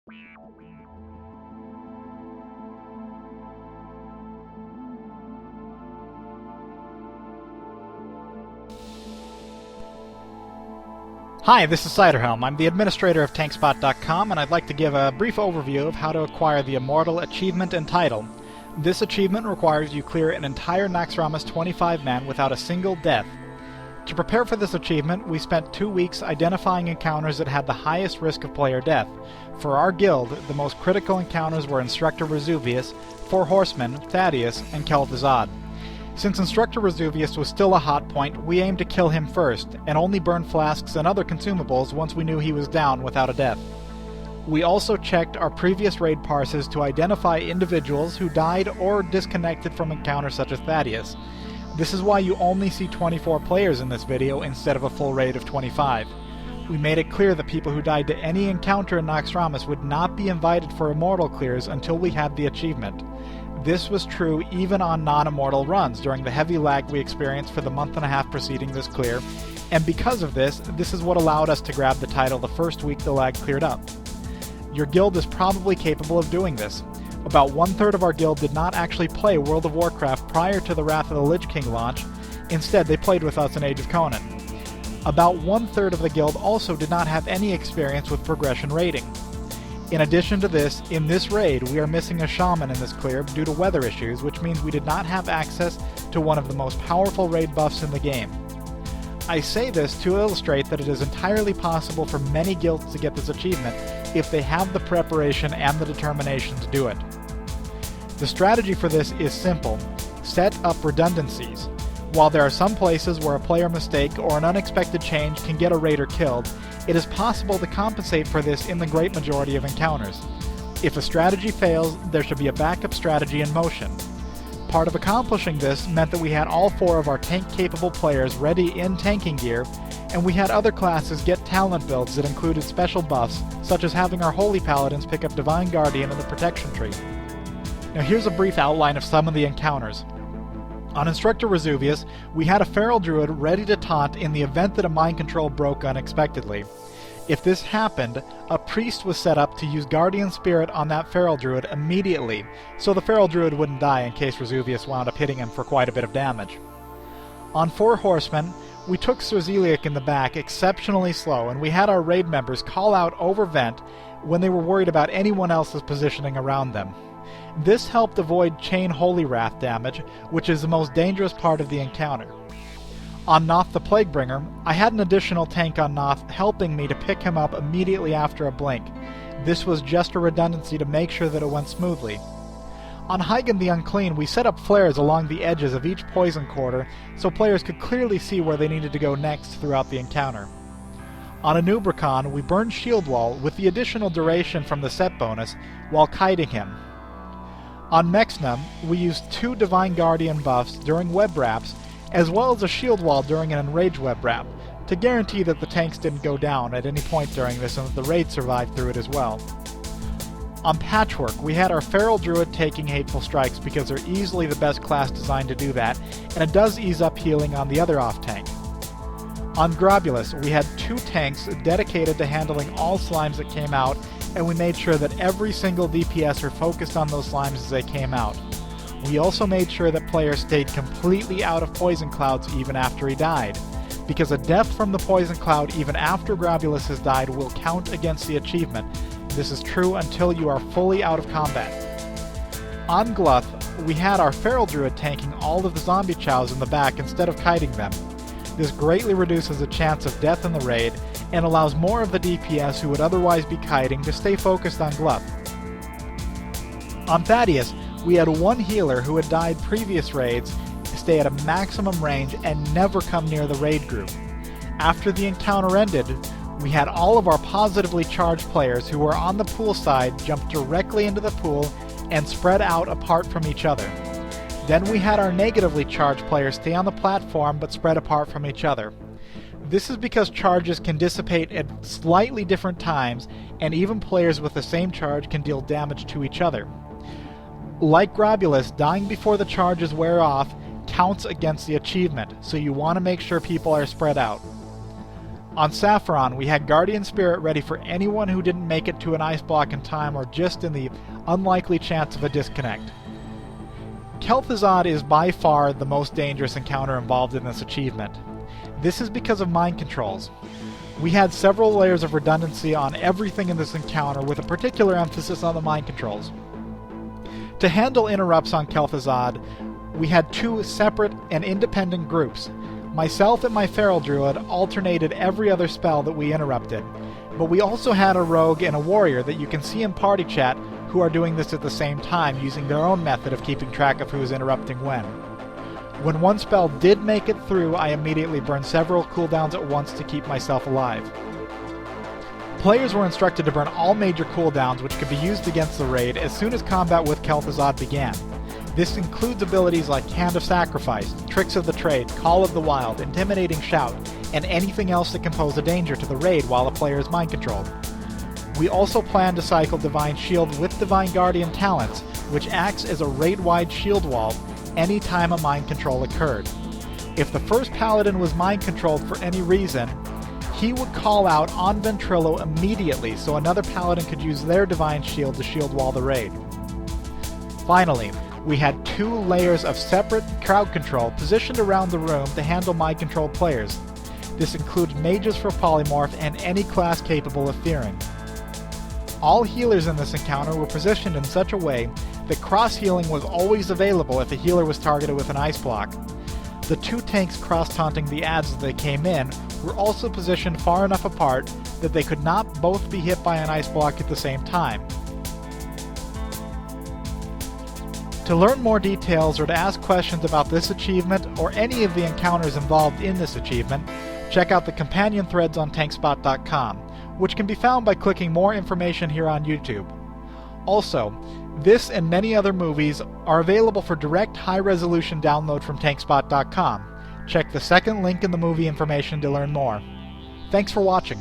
Hi, this is Ciderhelm. I'm the administrator of TankSpot.com, and I'd like to give a brief overview of how to acquire the Immortal achievement and title. This achievement requires you clear an entire Naxxramas 25-man without a single death. To prepare for this achievement, we spent 2 weeks identifying encounters that had the highest risk of player death. For our guild, the most critical encounters were Instructor Vesuvius, 4 Horsemen, Thaddeus, and Kel'thuzad. Since Instructor Vesuvius was still a hot point, we aimed to kill him first, and only burn flasks and other consumables once we knew he was down without a death. We also checked our previous raid parses to identify individuals who died or disconnected from encounters such as Thaddeus. This is why you only see 24 players in this video instead of a full raid of 25. We made it clear that people who died to any encounter in Naxxramas would not be invited for Immortal clears until we had the achievement. This was true even on non-Immortal runs during the heavy lag we experienced for the month and a half preceding this clear, and because of this is what allowed us to grab the title the first week the lag cleared up. Your guild is probably capable of doing this. About 1/3 of our guild did not actually play World of Warcraft prior to the Wrath of the Lich King launch. Instead, they played with us in Age of Conan. About 1/3 of the guild also did not have any experience with progression raiding. In addition to this, in this raid, we are missing a shaman in this clear due to weather issues, which means we did not have access to one of the most powerful raid buffs in the game. I say this to illustrate that it is entirely possible for many guilds to get this achievement if they have the preparation and the determination to do it. The strategy for this is simple. Set up redundancies. While there are some places where a player mistake or an unexpected change can get a raider killed, it is possible to compensate for this in the great majority of encounters. If a strategy fails, there should be a backup strategy in motion. Part of accomplishing this meant that we had all 4 of our tank-capable players ready in tanking gear, and we had other classes get talent builds that included special buffs, such as having our Holy Paladins pick up Divine Guardian in the Protection Tree. Now here's a brief outline of some of the encounters. On Instructor Vesuvius, we had a Feral Druid ready to taunt in the event that a mind control broke unexpectedly. If this happened, a priest was set up to use Guardian Spirit on that Feral Druid immediately, so the Feral Druid wouldn't die in case Vesuvius wound up hitting him for quite a bit of damage. On 4 Horsemen, we took Cerzeliak in the back exceptionally slow, and we had our raid members call out over vent when they were worried about anyone else's positioning around them. This helped avoid Chain Holy Wrath damage, which is the most dangerous part of the encounter. On Noth the Plaguebringer, I had an additional tank on Noth helping me to pick him up immediately after a blink. This was just a redundancy to make sure that it went smoothly. On Hygen the Unclean, we set up flares along the edges of each poison quarter so players could clearly see where they needed to go next throughout the encounter. On Anubricon, we burned Shield Wall with the additional duration from the set bonus while kiting him. On Mexna, we used 2 Divine Guardian buffs during web wraps, as well as a shield wall during an enraged web wrap, to guarantee that the tanks didn't go down at any point during this and that the raid survived through it as well. On Patchwork, we had our Feral Druid taking Hateful Strikes because they're easily the best class designed to do that, and it does ease up healing on the other off-tank. On Grobulus, we had 2 tanks dedicated to handling all slimes that came out, and we made sure that every single DPSer focused on those slimes as they came out. We also made sure that players stayed completely out of poison clouds even after he died, because a death from the poison cloud even after Grobulus has died will count against the achievement. This is true until you are fully out of combat. On Gluth, we had our Feral Druid tanking all of the zombie chows in the back instead of kiting them. This greatly reduces the chance of death in the raid, and allows more of the DPS who would otherwise be kiting to stay focused on Gluth. On Thaddeus, we had 1 healer who had died previous raids stay at a maximum range and never come near the raid group. After the encounter ended, we had all of our positively charged players who were on the pool side jump directly into the pool and spread out apart from each other. Then we had our negatively charged players stay on the platform but spread apart from each other. This is because charges can dissipate at slightly different times, and even players with the same charge can deal damage to each other. Like Grobulus, dying before the charges wear off counts against the achievement, so you want to make sure people are spread out. On Saffron, we had Guardian Spirit ready for anyone who didn't make it to an ice block in time or just in the unlikely chance of a disconnect. Kel'thuzad is by far the most dangerous encounter involved in this achievement. This is because of mind controls. We had several layers of redundancy on everything in this encounter with a particular emphasis on the mind controls. To handle interrupts on Kel'thuzad, we had two separate and independent groups. Myself and my Feral Druid alternated every other spell that we interrupted, but we also had a Rogue and a Warrior that you can see in party chat who are doing this at the same time using their own method of keeping track of who is interrupting when. When one spell did make it through, I immediately burned several cooldowns at once to keep myself alive. Players were instructed to burn all major cooldowns which could be used against the raid as soon as combat with Kel'thuzad began. This includes abilities like Hand of Sacrifice, Tricks of the Trade, Call of the Wild, Intimidating Shout, and anything else that can pose a danger to the raid while a player is mind controlled. We also plan to cycle Divine Shield with Divine Guardian talents, which acts as a raid-wide shield wall any time a mind control occurred. If the first paladin was mind controlled for any reason, he would call out on Ventrilo immediately so another paladin could use their Divine Shield to shield wall the raid. Finally, we had 2 layers of separate crowd control positioned around the room to handle mind controlled players. This includes mages for polymorph and any class capable of fearing. All healers in this encounter were positioned in such a way that cross-healing was always available if a healer was targeted with an ice block. The 2 tanks cross-taunting the adds as they came in were also positioned far enough apart that they could not both be hit by an ice block at the same time. To learn more details or to ask questions about this achievement or any of the encounters involved in this achievement, check out the companion threads on TankSpot.com, which can be found by clicking more information here on YouTube. Also, this and many other movies are available for direct high-resolution download from TankSpot.com. Check the second link in the movie information to learn more. Thanks for watching.